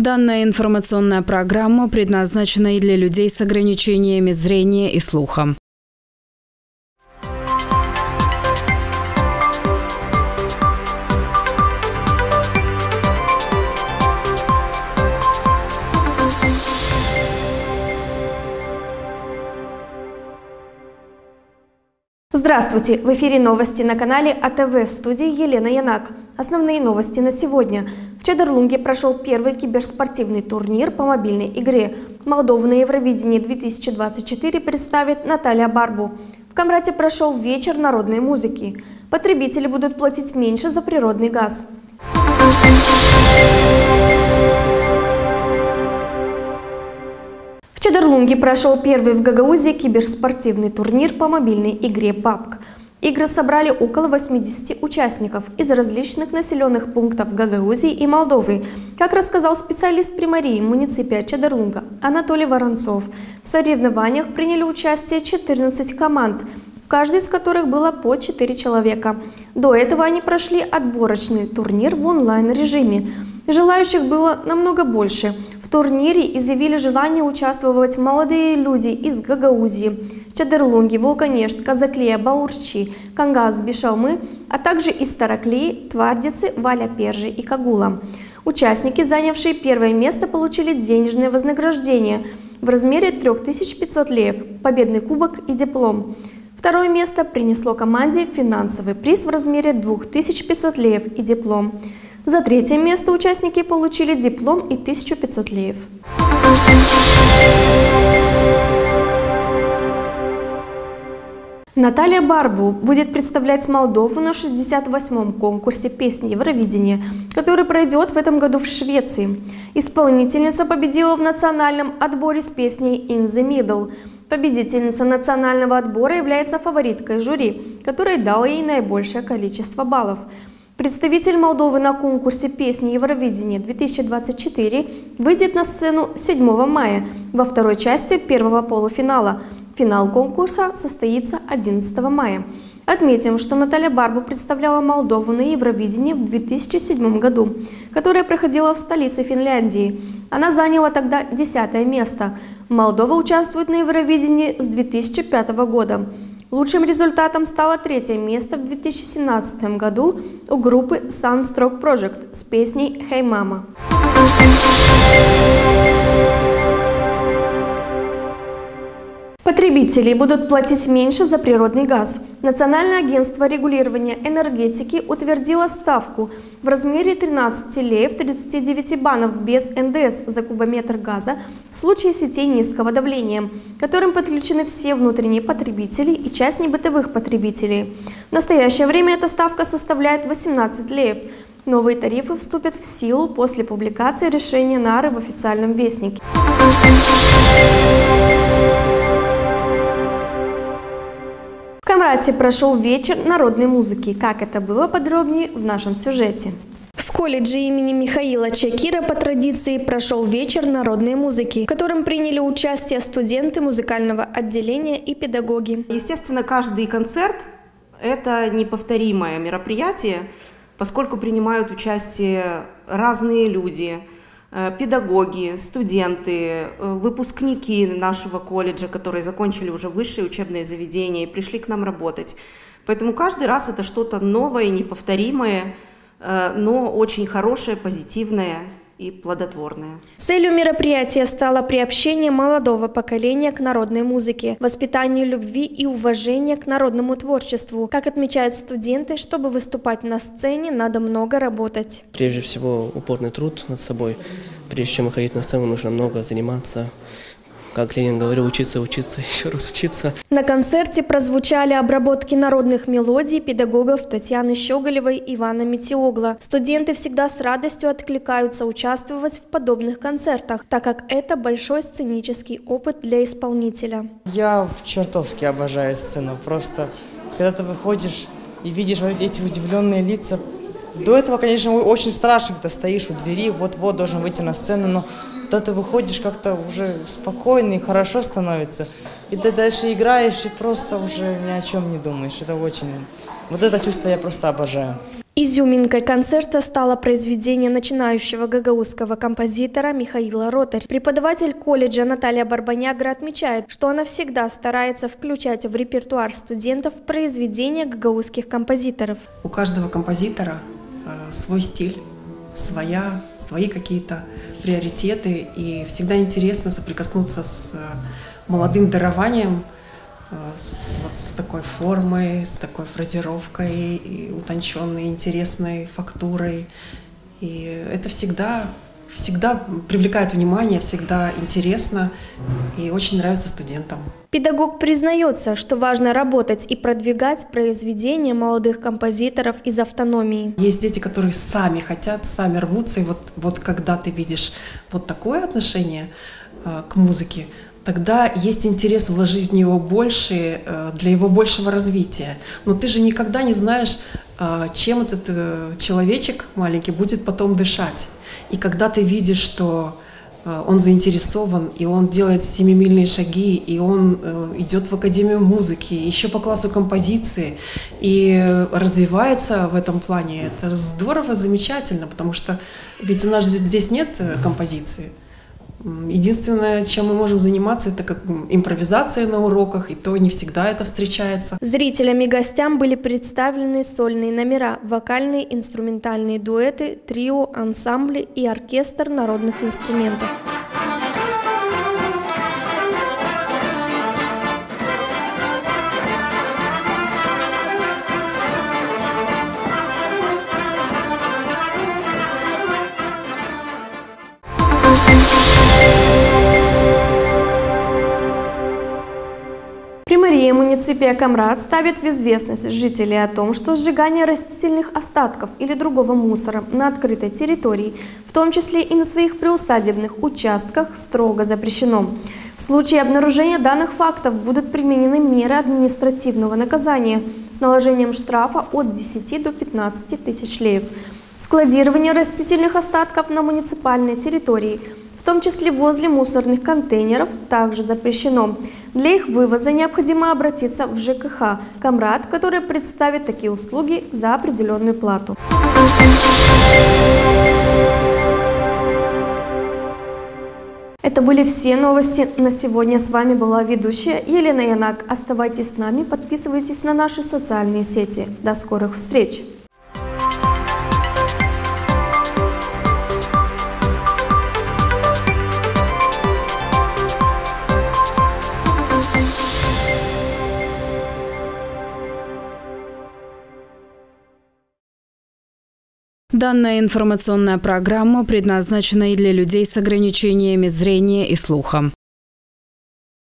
Данная информационная программа предназначена и для людей с ограничениями зрения и слуха. Здравствуйте! В эфире новости на канале АТВ, в студии Елена Янак. Основные новости на сегодня. В Чедерлунге прошел первый киберспортивный турнир по мобильной игре. Молдову на Евровидении 2024 представит Наталья Барбу. В Камрате прошел вечер народной музыки. Потребители будут платить меньше за природный газ. В Чедерлунге прошел первый в Гагаузии киберспортивный турнир по мобильной игре PUBG. Игры собрали около 80 участников из различных населенных пунктов Гагаузии и Молдовы. Как рассказал специалист примарии муниципия Чедерлунга Анатолий Воронцов, в соревнованиях приняли участие 14 команд, в каждой из которых было по 4 человека. До этого они прошли отборочный турнир в онлайн-режиме. Желающих было намного больше. В турнире изъявили желание участвовать молодые люди из Гагаузии, Чедерлунги, Волконешт, Казаклея, Баурчи, Кангаз, Бишалмы, а также из Тараклии, Твардицы, Валя-Пержи и Кагула. Участники, занявшие первое место, получили денежное вознаграждение в размере 3500 леев, победный кубок и диплом. Второе место принесло команде финансовый приз в размере 2500 леев и диплом. За третье место участники получили диплом и 1500 леев. Наталья Барбу будет представлять Молдову на 68-м конкурсе песни Евровидения, который пройдет в этом году в Швеции. Исполнительница победила в национальном отборе с песней «In the Middle». Победительница национального отбора является фавориткой жюри, которое дало ей наибольшее количество баллов. Представитель Молдовы на конкурсе песни Евровидения 2024 выйдет на сцену 7 мая во второй части первого полуфинала. Финал конкурса состоится 11 мая. Отметим, что Наталья Барбу представляла Молдову на Евровидении в 2007 году, которое проходило в столице Финляндии. Она заняла тогда 10-е место. Молдова участвует на Евровидении с 2005 года. Лучшим результатом стало третье место в 2017 году у группы Sunstroke Project с песней «Hey Mama». Потребители будут платить меньше за природный газ. Национальное агентство регулирования энергетики утвердило ставку в размере 13 леев 39 банов без НДС за кубометр газа в случае сетей низкого давления, к которым подключены все внутренние потребители и часть небытовых потребителей. В настоящее время эта ставка составляет 18 леев. Новые тарифы вступят в силу после публикации решения НАРы в официальном вестнике. В Камрате прошел вечер народной музыки. Как это было, подробнее в нашем сюжете. В колледже имени Михаила Чакира по традиции прошел вечер народной музыки, в котором приняли участие студенты музыкального отделения и педагоги. Естественно, каждый концерт – это неповторимое мероприятие, поскольку принимают участие разные люди, педагоги, студенты, выпускники нашего колледжа, которые закончили уже высшее учебное заведение и пришли к нам работать. Поэтому каждый раз это что-то новое, неповторимое, но очень хорошее, позитивное и плодотворное. Целью мероприятия стало приобщение молодого поколения к народной музыке, воспитанию любви и уважения к народному творчеству. Как отмечают студенты, чтобы выступать на сцене, надо много работать. Прежде всего, упорный труд над собой. Прежде чем выходить на сцену, нужно много заниматься. Как Ленин говорил, учиться, учиться, еще раз учиться. На концерте прозвучали обработки народных мелодий педагогов Татьяны Щеголевой и Ивана Метеогла. Студенты всегда с радостью откликаются участвовать в подобных концертах, так как это большой сценический опыт для исполнителя. Я чертовски обожаю сцену. Просто, когда ты выходишь и видишь вот эти удивленные лица. До этого, конечно, очень страшно, когда стоишь у двери, вот-вот должен выйти на сцену, но когда ты выходишь, как-то уже спокойно и хорошо становится. И ты дальше играешь и просто уже ни о чем не думаешь. Это очень... Вот это чувство я просто обожаю. Изюминкой концерта стало произведение начинающего гагаузского композитора Михаила Ротарь. Преподаватель колледжа Наталья Барбанягра отмечает, что она всегда старается включать в репертуар студентов произведения гагаузских композиторов. У каждого композитора свой стиль, свои какие-то приоритеты, и всегда интересно соприкоснуться с молодым дарованием, с такой формой, с такой фразировкой, и утонченной, интересной фактурой. И это всегда привлекает внимание, всегда интересно и очень нравится студентам. Педагог признается, что важно работать и продвигать произведения молодых композиторов из автономии. Есть дети, которые сами хотят, сами рвутся, и вот когда ты видишь вот такое отношение к музыке, тогда есть интерес вложить в него больше, для его большего развития. Но ты же никогда не знаешь, чем этот человечек маленький будет потом дышать. И когда ты видишь, что он заинтересован, и он делает семимильные шаги, и он идет в Академию музыки, еще по классу композиции, и развивается в этом плане, это здорово, замечательно, потому что ведь у нас здесь нет композиции. Единственное, чем мы можем заниматься, это как импровизация на уроках, и то не всегда это встречается. Зрителям и гостям были представлены сольные номера, вокальные, инструментальные дуэты, трио, ансамбли и оркестр народных инструментов. Примария муниципия Камрад ставит в известность жителей о том, что сжигание растительных остатков или другого мусора на открытой территории, в том числе и на своих приусадебных участках, строго запрещено. В случае обнаружения данных фактов будут применены меры административного наказания с наложением штрафа от 10 до 15 тысяч леев. Складирование растительных остатков на муниципальной территории, в том числе возле мусорных контейнеров, также запрещено. Для их вывоза необходимо обратиться в ЖКХ Камрад, который представит такие услуги за определенную плату. Это были все новости на сегодня. С вами была ведущая Елена Янак. Оставайтесь с нами, подписывайтесь на наши социальные сети. До скорых встреч! Данная информационная программа предназначена и для людей с ограничениями зрения и слуха.